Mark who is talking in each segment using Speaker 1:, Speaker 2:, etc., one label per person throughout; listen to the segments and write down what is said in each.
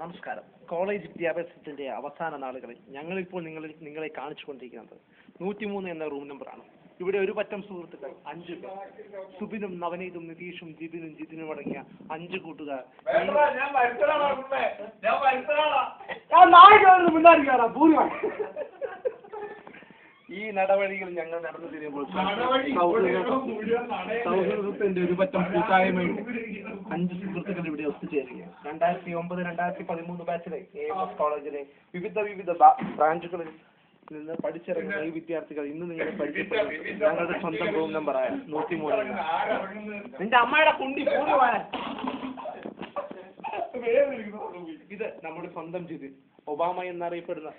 Speaker 1: നമസ്കാരം. കോളേജ് വിദ്യാഭ്യാസത്തിന്റെ അവസാന നാളുകളിൽ ഞങ്ങളിപ്പോൾ നിങ്ങളെ കാണിച്ചുകൊണ്ടിരിക്കുന്നത് 103 എന്ന റൂം നമ്പറാണ്. ഇവിടെ ഒരു പറ്റം സുഹൃത്തുക്കൾ 5 പേർ. സുബിനും നവനീതും നിതീഷും ജിബിനും ജിതിനും അടങ്ങിയ 5 കൂട്ടുകാർ. ഈ നടപടികൾ ഞങ്ങൾ നടന്നു തിരിയുമ്പോൾ സൗഹൃദത്തിന്റെ ഒരു പറ്റം കൂട്ടായ്മയുണ്ട്. 5 സുഹൃത്തുക്കൾ ഇവിടെ ഒത്തുചേരുകയാണ്. 2009-2013 ബാച്ചിലെ AMS കോളേജിലെ വിവിധ ബ്രാഞ്ചുകളിൽ നിന്ന് പഠിച്ചിറങ്ങുന്ന ഈ വിദ്യാർത്ഥികൾ ഇന്ന് നിങ്ങളെ പരിചയപ്പെടുത്തുന്നത് ഞങ്ങളുടെ സ്വന്തം റൂം നമ്പറായ 103. നിന്റെ അമ്മയുടെ കുണ്ടി പൂർണ്ണമായ ഇത് നമ്മുടെ സ്വന്തം ജിതിൻ. ഒബാമ എന്നറിയപ്പെടുന്ന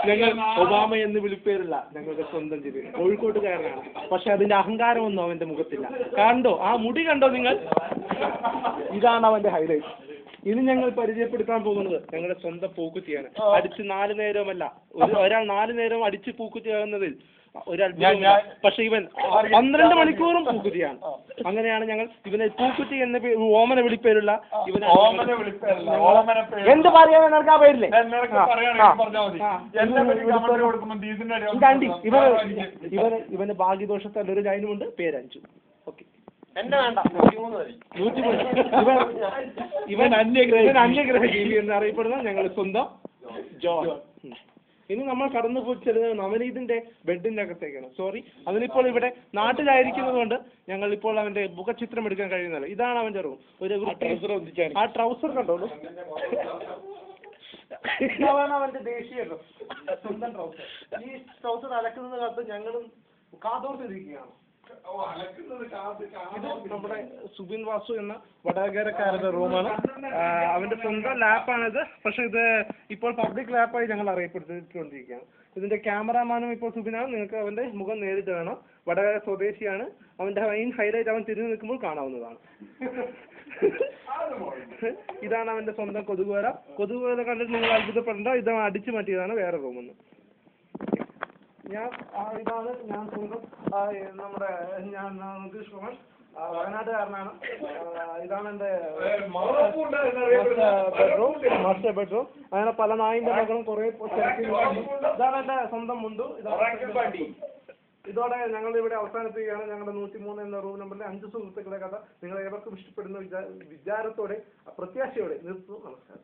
Speaker 1: ഞങ്ങൾ ഒബാമ എന്ന് വിളിപ്പേരില്ല. ഞങ്ങളുടെ സ്വന്തം ജിതിൻ കോഴിക്കോട്ടുകാരനാണ്. പക്ഷെ അതിന്റെ അഹങ്കാരമൊന്നും അവന്റെ മുഖത്തില്ല. കണ്ടോ, ആ മുടി കണ്ടോ നിങ്ങൾ? ഇതാണ് അവന്റെ ഹൈലൈറ്റ്. ഇനി ഞങ്ങൾ പരിചയപ്പെടുത്താൻ പോകുന്നത് ഞങ്ങളുടെ സ്വന്തം പൂക്കുറ്റിയാണ്. അടിച്ച് 4 നേരമല്ല, ഒരാൾ 4 നേരം അടിച്ച് പൂക്കുറ്റിയാകുന്നതിൽ ഒരാൾ. പക്ഷെ ഇവൻ 12 മണിക്കൂറും പൂക്കുറ്റിയാണ്. അങ്ങനെയാണ് ഞങ്ങൾ ഇവനെ പൂക്കുറ്റി എന്ന ഓമന വിളിപ്പേരുള്ള ഇവനെ. എന്ത് പറയാൻ നിനക്ക് ആ പേരില്ലേ? ഇവന് ഭാഗ്യദോഷത്താൽ ഒരു ലൈനുമുണ്ട്, പേര് 5. ഓക്കെ, ഇവൻ അന്യഗ്രഹ ജീവി എന്നറിയപ്പെടുന്ന ഞങ്ങൾ സ്വന്തം ജോൺ. ഇനി നമ്മൾ കടന്നു പോയിച്ചത് നവനീതിന്റെ ബെഡിന്റെ അകത്തേക്കാണ്. സോറി, അവനിപ്പോൾ ഇവിടെ നാട്ടിലായിരിക്കുന്നത് കൊണ്ട് ഞങ്ങൾ ഇപ്പോൾ അവന്റെ മുഖചിത്രം എടുക്കാൻ കഴിയുന്നില്ല. ഇതാണ് അവന്റെ റൂം. ആ ട്രൗസർ കണ്ടോളൂ. ഇതാണ് അവന്റെ ദേശീയ സ്വന്തം ട്രൗസർ. ഈ ട്രൗസർ അലക്കുന്നത് കാലത്ത് ഞങ്ങളും കാതോർത്തിരിക്കുകയാണ്. ഇത് നമ്മുടെ സുബിൻ വാസു എന്ന വടകരക്കാരുടെ റൂമാണ്. അവന്റെ സ്വന്തം ലാപ്പാണിത്. പക്ഷെ ഇത് ഇപ്പോൾ പബ്ലിക് ലാപ്പായി ഞങ്ങൾ അറിയപ്പെടുത്തിക്കൊണ്ടിരിക്കുകയാണ്. ഇതിന്റെ ക്യാമറാമാനും ഇപ്പോൾ സുബിനാണ്. നിങ്ങൾക്ക് അവന്റെ മുഖം നേരിട്ട് കാണാം. വടകര സ്വദേശിയാണ്. അവന്റെ മെയിൻ ഹൈലൈറ്റ് അവൻ തിരിഞ്ഞു നിൽക്കുമ്പോൾ കാണാവുന്നതാണ്. ഇതാണ് അവന്റെ സ്വന്തം കൊതുകുവല. കൊതുകുവല കണ്ടിട്ട് നിങ്ങൾ അത്ഭുതപ്പെടേണ്ട. ഇത് അടിച്ചു മാറ്റിയതാണ് വേറെ റൂമെന്ന്. ഇതാണ് ഞാൻ സ്വന്തം ഞാൻ നിതീഷ് കുമാർ, വയനാട്ടുകാരനാണ്. ഇതാണ് എൻ്റെ മാസ്റ്റർ ബെഡ്റൂം. അങ്ങനെ പല നായിന്റെ മകളും കുറെ. ഇതാണ് എൻ്റെ സ്വന്തം മുണ്ടു. ഇതോടെ ഞങ്ങൾ ഇവിടെ അവസാനിപ്പിക്കുകയാണ്. ഞങ്ങളുടെ 103 എന്ന റൂം നമ്പറിലെ 5 സുഹൃത്തുക്കളെ കഥ നിങ്ങൾ ഏവർക്കും ഇഷ്ടപ്പെടുന്ന വിചാരത്തോടെ പ്രത്യാശയോടെ നിർത്തുന്നു. നമസ്കാരം.